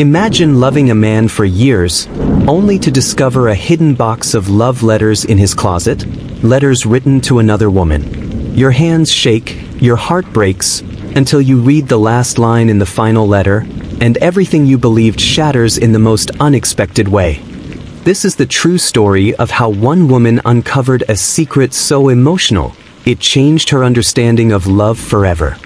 Imagine loving a man for years, only to discover a hidden box of love letters in his closet, letters written to another woman. Your hands shake, your heart breaks, until you read the last line in the final letter, and everything you believed shatters in the most unexpected way. This is the true story of how one woman uncovered a secret so emotional, it changed her understanding of love forever.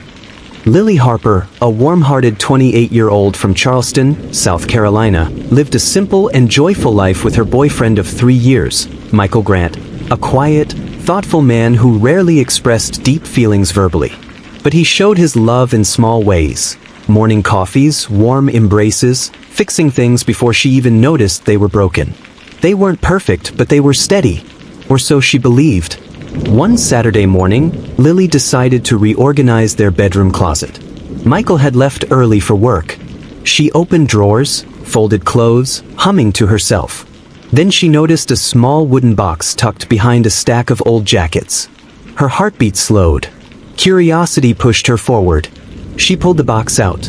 Lily Harper, a warm-hearted 28-year-old from Charleston, South Carolina, lived a simple and joyful life with her boyfriend of 3 years, Michael Grant, a quiet, thoughtful man who rarely expressed deep feelings verbally. But he showed his love in small ways. Morning coffees, warm embraces, fixing things before she even noticed they were broken. They weren't perfect, but they were steady, or so she believed. One Saturday morning, Lily decided to reorganize their bedroom closet. Michael had left early for work. She opened drawers, folded clothes, humming to herself. Then she noticed a small wooden box tucked behind a stack of old jackets. Her heartbeat slowed. Curiosity pushed her forward. She pulled the box out.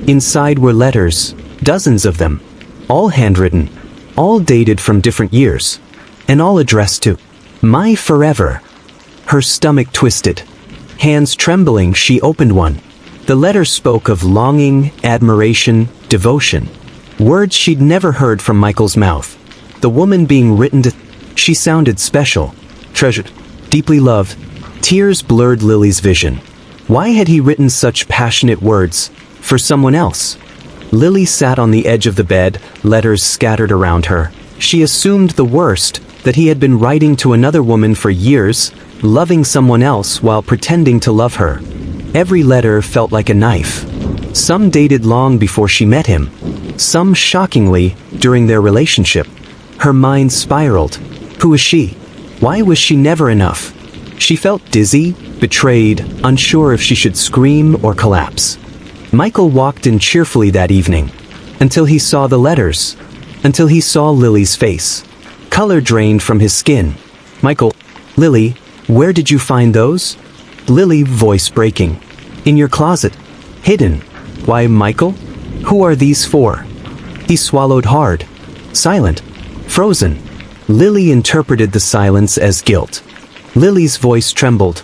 Inside were letters, dozens of them, all handwritten, all dated from different years, and all addressed to My Forever. Her stomach twisted. Hands trembling, she opened one. The letter spoke of longing, admiration, devotion. Words she'd never heard from Michael's mouth. The woman being written to, she sounded special, treasured, deeply loved. Tears blurred Lily's vision. Why had he written such passionate words for someone else? Lily sat on the edge of the bed, letters scattered around her. She assumed the worst, that he had been writing to another woman for years, loving someone else while pretending to love her. Every letter felt like a knife. Some dated long before she met him. Some shockingly, during their relationship. Her mind spiraled. Who was she? Why was she never enough? She felt dizzy, betrayed, unsure if she should scream or collapse. Michael walked in cheerfully that evening, until he saw the letters, until he saw Lily's face. Color drained from his skin. Michael, Lily, where did you find those? Lily, voice breaking. In your closet. Hidden. Why, Michael? Who are these for? He swallowed hard. Silent. Frozen. Lily interpreted the silence as guilt. Lily's voice trembled.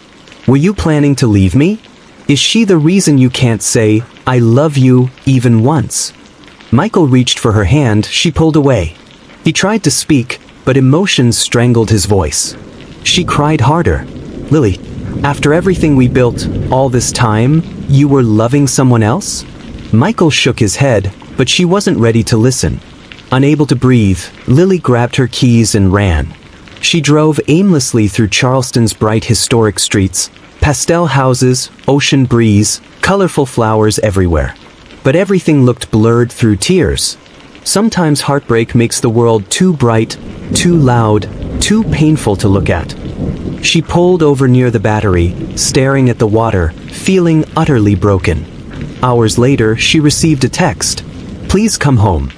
Were you planning to leave me? Is she the reason you can't say, I love you, even once? Michael reached for her hand, she pulled away. He tried to speak, but emotions strangled his voice. She cried harder. Lily, after everything we built, all this time, you were loving someone else? Michael shook his head, but she wasn't ready to listen. Unable to breathe, Lily grabbed her keys and ran. She drove aimlessly through Charleston's bright historic streets, pastel houses, ocean breeze, colorful flowers everywhere. But everything looked blurred through tears. Sometimes heartbreak makes the world too bright, too loud, too painful to look at. She pulled over near the battery, staring at the water, feeling utterly broken. Hours later, she received a text. Please come home.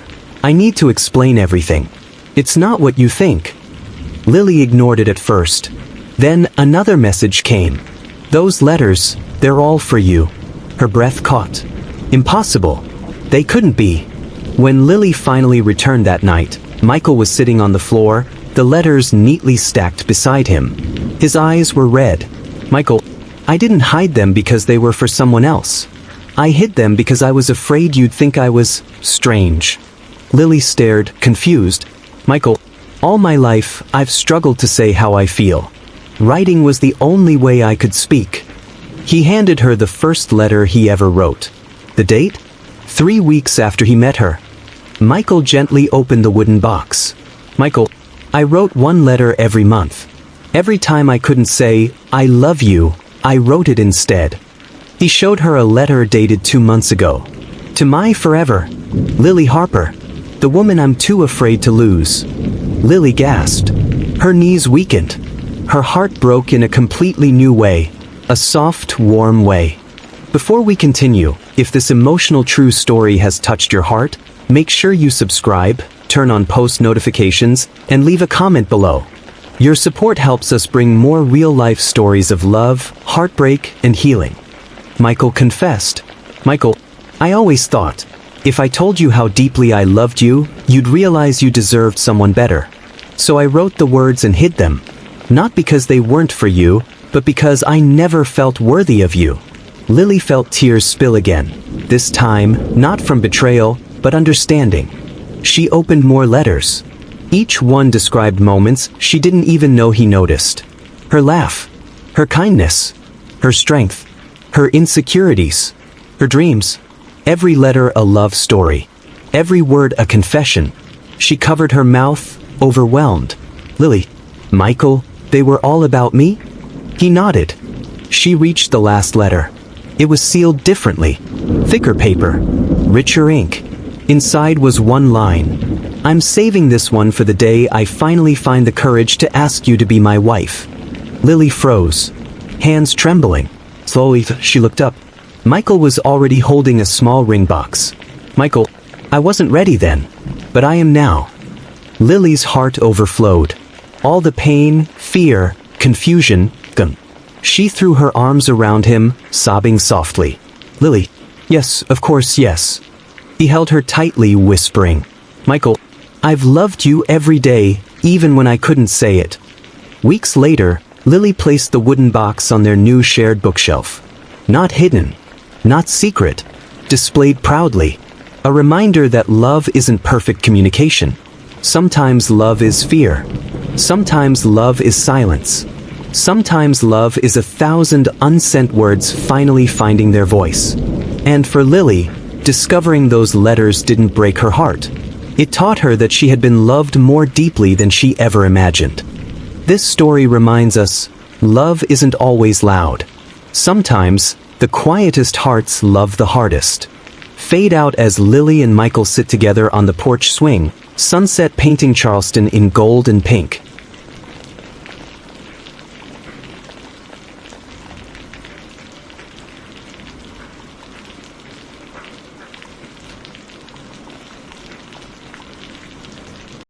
I need to explain everything. It's not what you think. Lily ignored it at first. Then another message came. Those letters, they're all for you. Her breath caught. Impossible. They couldn't be. When Lily finally returned that night, Michael was sitting on the floor, the letters neatly stacked beside him. His eyes were red. Michael, I didn't hide them because they were for someone else. I hid them because I was afraid you'd think I was strange. Lily stared, confused. Michael, all my life, I've struggled to say how I feel. Writing was the only way I could speak. He handed her the first letter he ever wrote. The date? 3 weeks after he met her. Michael gently opened the wooden box. Michael, I wrote one letter every month. Every time I couldn't say, I love you, I wrote it instead. He showed her a letter dated 2 months ago. To my forever, Lily Harper, the woman I'm too afraid to lose. Lily gasped. Her knees weakened. Her heart broke in a completely new way, a soft, warm way. Before we continue, if this emotional true story has touched your heart, make sure you subscribe, turn on post notifications, and leave a comment below. Your support helps us bring more real-life stories of love, heartbreak, and healing. Michael confessed. Michael, I always thought, If I told you how deeply I loved you, you'd realize you deserved someone better. So I wrote the words and hid them. Not because they weren't for you, but because I never felt worthy of you." Lily felt tears spill again. This time, not from betrayal, but understanding. She opened more letters. Each one described moments she didn't even know he noticed. Her laugh, her kindness, her strength, her insecurities, her dreams. Every letter a love story. Every word a confession. She covered her mouth, overwhelmed. "Lily, Michael, they were all about me?" He nodded. She reached the last letter. It was sealed differently. Thicker paper. Richer ink. Inside was one line. "I'm saving this one for the day I finally find the courage to ask you to be my wife." Lily froze. Hands trembling. Slowly, she looked up. Michael was already holding a small ring box. "Michael, I wasn't ready then, but I am now." Lily's heart overflowed. All the pain, fear, confusion, gone. She threw her arms around him, sobbing softly. "Lily, yes, of course, yes." He held her tightly, whispering, "Michael, I've loved you every day, even when I couldn't say it." Weeks later, Lily placed the wooden box on their new shared bookshelf. Not hidden, not secret, displayed proudly. A reminder that love isn't perfect communication. Sometimes love is fear. Sometimes love is silence. Sometimes love is 1,000 unsent words finally finding their voice. And for Lily, discovering those letters didn't break her heart. It taught her that she had been loved more deeply than she ever imagined. This story reminds us, love isn't always loud. Sometimes, the quietest hearts love the hardest. Fade out as Lily and Michael sit together on the porch swing, sunset painting Charleston in gold and pink.